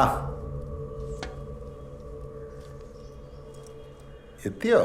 ആ എത്തിയോ?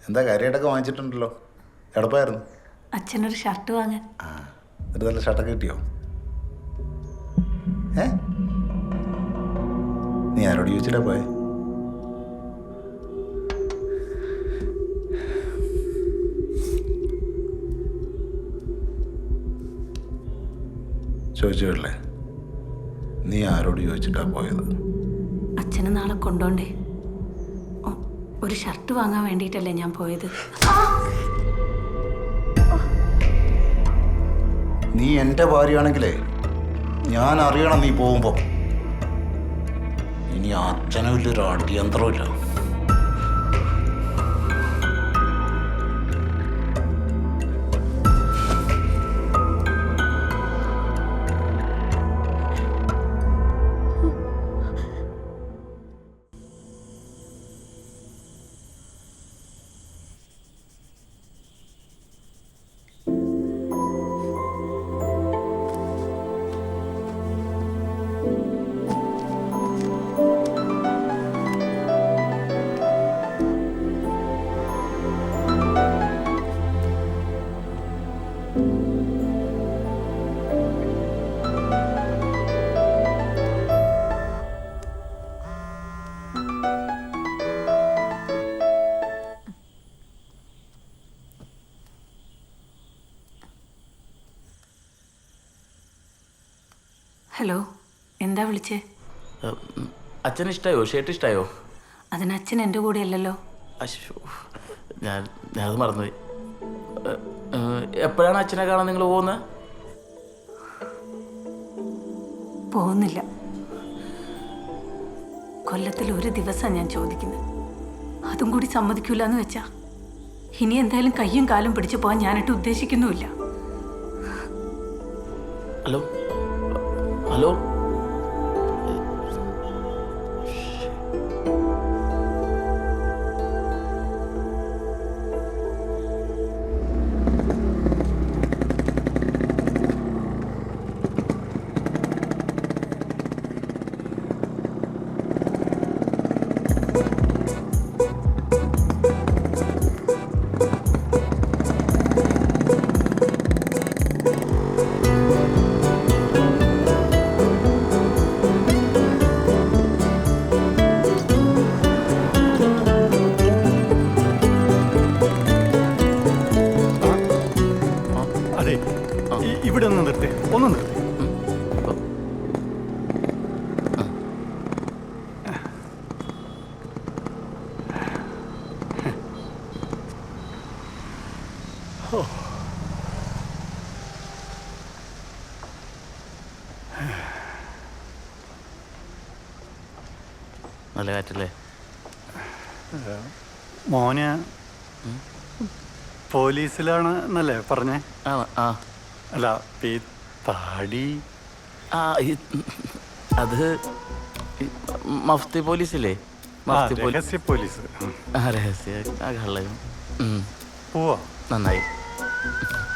എന്താ കാര്യമായിട്ടൊക്കെ വാങ്ങിച്ചിട്ടുണ്ടല്ലോ. എടപ്പായിരുന്നു. അച്ഛനൊരു ഷർട്ട് വാങ്ങാൻ. ആ ഒരു നല്ല ഷർട്ടൊക്കെ കിട്ടിയോ? നീ ആരോട് ചോദിച്ചിട്ടാ പോയെ? ചോദിച്ചല്ലേ, നീ ആരോട് ചോദിച്ചിട്ടാ പോയത്? അച്ഛനെ നാളെ കൊണ്ടോണ്ടേ? ഒരു ഷർട്ട് വാങ്ങാൻ വേണ്ടിയിട്ടല്ലേ ഞാൻ പോയത്. നീ എൻ്റെ ഭാര്യയാണെങ്കിലേ ഞാൻ അറിയണം നീ പോകുമ്പോ. ഇനി അച്ഛനും ഇല്ലൊരു അടിയന്തരവും ഇല്ല. ഹലോ, എന്താ വിളിച്ചേ? അച്ഛന് ഇഷ്ടമായോ? ഷർട്ട് ഇഷ്ടമായോ? അതിന് അച്ഛൻ എൻ്റെ കൂടെ അല്ലല്ലോ. അശ്ശോ, ഞാനത് മറന്നുപോയി. എപ്പോഴാണ് അച്ഛനെ കാണാൻ നിങ്ങൾ പോകുന്നത്? പോകുന്നില്ല. കൊല്ലത്തിൽ ഒരു ദിവസം ഞാൻ ചോദിക്കുന്നത്, അതും കൂടി സമ്മതിക്കൂല എന്ന് വെച്ചാ ഇനി എന്തായാലും കയ്യും കാലും പിടിച്ചു പോകാൻ ഞാനിട്ട് ഉദ്ദേശിക്കുന്നുമില്ല. ഹലോ ഹലോ, ഇവിടെ ഒന്ന് നിർത്തേ, ഒന്ന് നിർത്തേ. നല്ല കാറ്റല്ലേ? മോന് പോലീസിലാണ് എന്നല്ലേ പറഞ്ഞേ? ആ അല്ല, താടി. അത് മഫ്തി പോലീസില്ലേ? രഹസ്യ പോലീസ്. രഹസ്യ പോവാ. നന്നായി.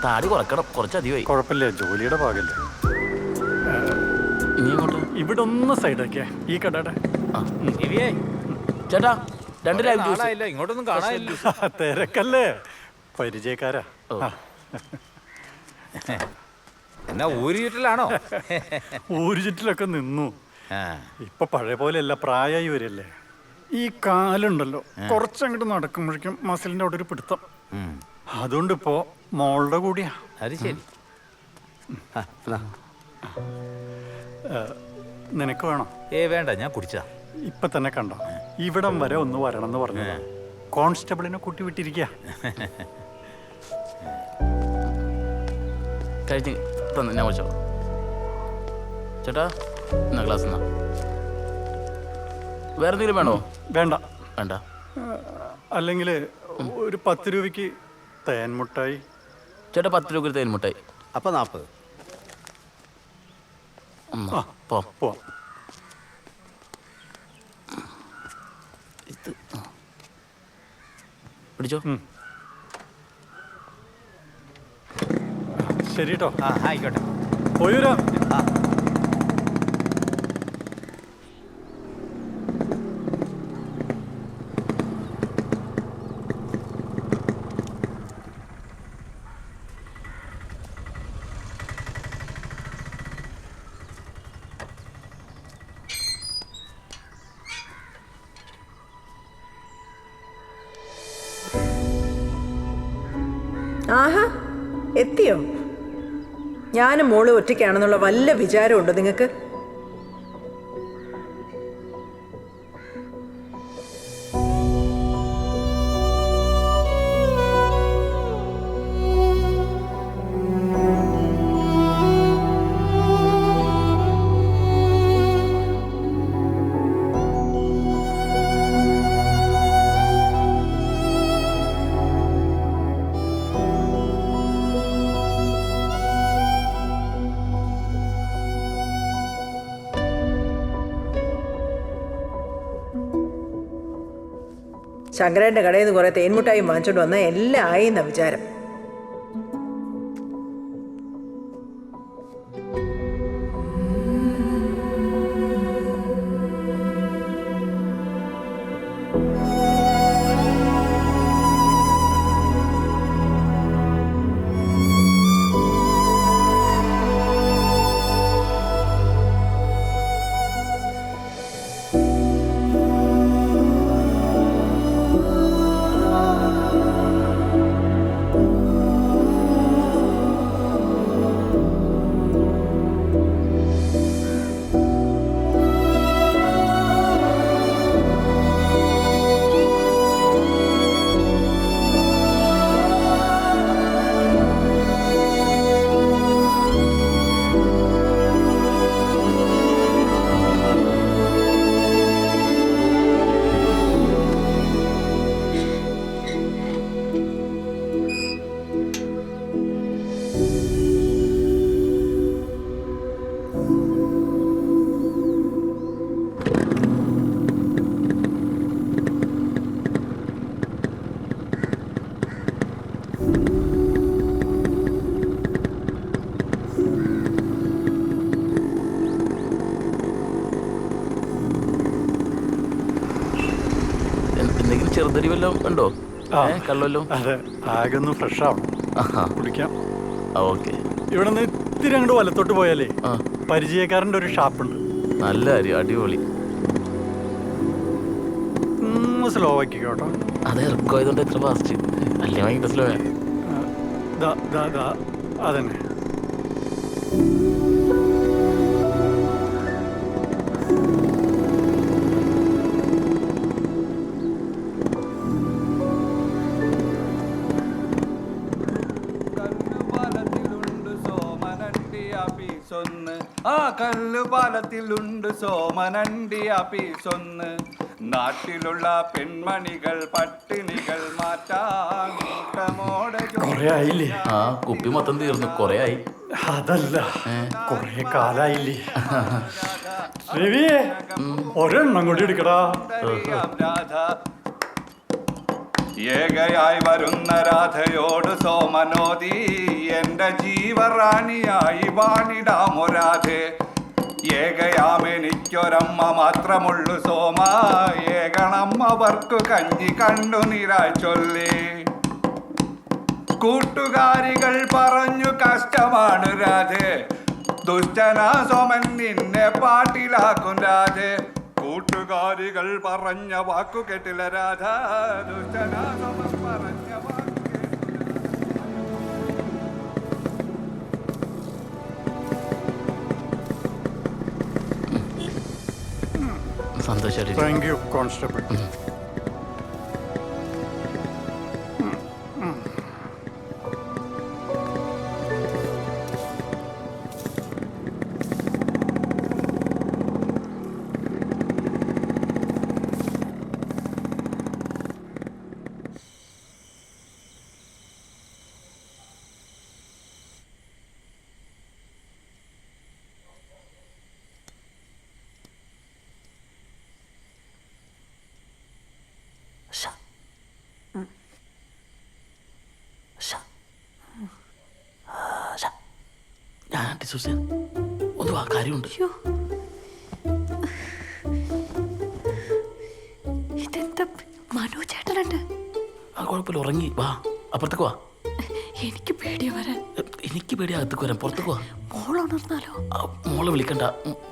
താടി കുറക്കണം, കുറച്ചധികമായി. കുഴപ്പമില്ല, ജോലിയുടെ ഭാഗല്ലേ. ഇനി അങ്ങോട്ട് ഇവിടെ ഒന്ന് സൈഡാക്കിയേ, ഈ കടയുടെ. ചേട്ടാ, 2 ലൈവ് ജ്യൂസ്. ഇങ്ങോട്ടൊന്നും കാണാനില്ല. തിരക്കല്ലേ, പരിചയക്കാരാ. എന്നാ ഊര് ചുറ്റലാണോ? ഊര് ചുറ്റിലൊക്കെ നിന്നു. ഇപ്പൊ പഴയ പോലെ അല്ല, പ്രായമായി വരല്ലേ. ഈ കാലുണ്ടല്ലോ, കുറച്ചങ്ങോട്ട് നടക്കുമ്പോഴേക്കും മസിലിന്റെ അവിടെ ഒരു പിടുത്തം. അതുകൊണ്ട് ഇപ്പോ മോളുടെ കൂടിയാ. അത് ശരി. നിനക്ക് വേണോ? വേണ്ട, ഞാൻ കുടിച്ചാ. ഇപ്പൊ തന്നെ കണ്ടോ, ഇവിടം വരെ ഒന്ന് വരണം എന്ന് പറഞ്ഞു. കോൺസ്റ്റബിളിനെ കൂട്ടി വിട്ടിരിക്കുക. കഴിഞ്ഞ് തന്നെ ഞാൻ വെച്ചോ. ചേട്ടാ, എന്നാ ഗ്ലാസ് എന്നാ. വേറെ എന്തെങ്കിലും വേണോ? വേണ്ട വേണ്ട. അല്ലെങ്കിൽ ഒരു 10 രൂപയ്ക്ക് തേൻമുട്ടായി. ചേട്ടാ, 10 രൂപ തേൻമുട്ടായി. അപ്പൊ 40. പോ. ഇത് പിടിച്ചോ. ശരി കേട്ടോ. ആയിക്കോട്ടെ. പോയി വരാം. ആഹാ, എത്തിയോ? ഞാനും മോള് ഒറ്റയ്ക്കാണെന്നുള്ള വല്ല വിചാരമുണ്ടോ നിങ്ങൾക്ക്? ശങ്കരൻ്റെ കടയിൽ നിന്ന് കുറെ തേൻമുട്ടായി വാങ്ങിച്ചോണ്ട് വന്നാൽ എല്ലാം ആയി എന്നാ വിചാരം. എന്തെങ്കിലും ചെറുതരി വല്ലതും ഉണ്ടോ? കള്ളല്ലോ. അതെ, ആകെ ഒന്ന് ഫ്രഷ് ആവണം, കുടിക്കാം. ഓക്കെ. ഇവിടെ നിന്ന് ഇത്തിരി അങ്ങോട്ട് വലത്തോട്ട് പോയാലേ പരിചയക്കാരൻ്റെ ഒരു ഷാപ്പുണ്ട്. നല്ല കാര്യം, അടിപൊളി. സ്ലോ ആക്കി കേട്ടോ. അത് ഇറക്കുമായതുകൊണ്ട് എത്ര ഫാസ്റ്റ് അല്ലേ? ഭയങ്കര സ്ലോ. അതന്നെ. ആ കല്ലുപാലത്തിലുണ്ട് സോമനണ്ടി ആപ്പീസൊന്ന്. നാട്ടിലുള്ള പെൺമണികൾ പട്ടിണികൾ മാറ്റാൻ കൂട്ടമോടെ കൊറേ ആയില്ലേ? ആ കുപ്പി മൊത്തം തീർന്നു. കൊറേ ആയി. അതല്ല, കൊറേ കാലായില്ലേ? രവിയെ, ഒരെണ്ണം കൂടി എടുക്കടാ. രാധ ഏകയായി വരുന്ന രാധയോട് സോമനോദി എന്റെ ജീവറാണിയായി വാണിടാമോ രാധേ. ഏകയാമെനിക്കൊരമ്മ മാത്രമുള്ളു സോമ, ഏകണമ്മവർക്കു കഞ്ഞി കണ്ടു നിരായി ചൊല്ലി. കൂട്ടുകാരികൾ പറഞ്ഞു കഷ്ടമാണ് രാധേ, ദുഷ്ടനാ സോമൻ നിന്നെ പാട്ടിലാക്കും രാധേ. കൂട്ടുകാരികൾ പറഞ്ഞ വാക്കു കേട്ടില്ല രാധ, ദുഷ്ടനാ സോമൻ പറഞ്ഞ വാക്കു സന്തോഷം. Thank you constable. സുസേൻ ഒന്ന് വാ, കാര്യമുണ്ട്. അയ്യോ ഇതെന്താ മനോജേട്ടനുണ്ട്? ആ കുഴപ്പമില്ല, ഉറങ്ങി. വാ, അപ്പുറത്തേക്ക് വാ. എനിക്ക് പേടിയാ വരാൻ. എനിക്ക് പേടി, അകത്തേക്ക് വരാം. പുറത്തേക്ക് വാ. മോളുണർന്നാലോ? മോളെ വിളിക്കണ്ട,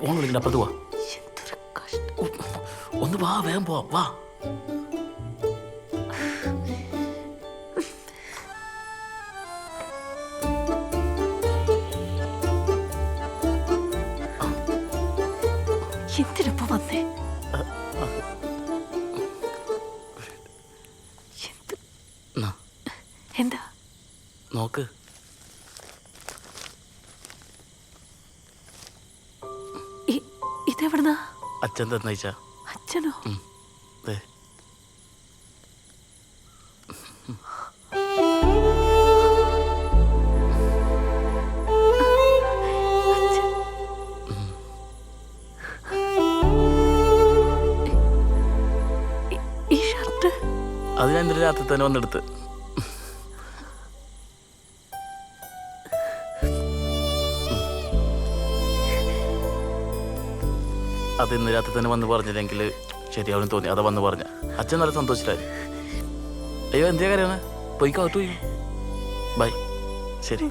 മോളെ വിളിക്കണ്ട, അപ്പുറത്ത് വാ. എന്തൊരു കഷ്ടം. ഒന്ന് വാ, വേഗം പോവാ. വാ. എന്തിനപ്പോ വന്നേ? എന്നാ, എന്താ? നോക്ക്. ഇതെവിടുന്നാ? അച്ഛൻ തന്നയിച്ച. അച്ഛനോ? ദേ. ഈ ഷർട്ട് അത് ഞാൻ ഇന്നലെ രാത്രി തന്നെ വന്നെടുത്ത്. അത് ഇന്ന് രാത്രി തന്നെ വന്ന് പറഞ്ഞില്ലെങ്കിൽ ശരിയാവും തോന്നി. അതാ വന്ന് പറഞ്ഞ. അച്ഛൻ നല്ല സന്തോഷിച്ചായി. അയ്യോ, എന്തിനാ കാര്യമാണ്? പോയിക്കോ, അകത്ത് പോയി. ബൈ. ശരി.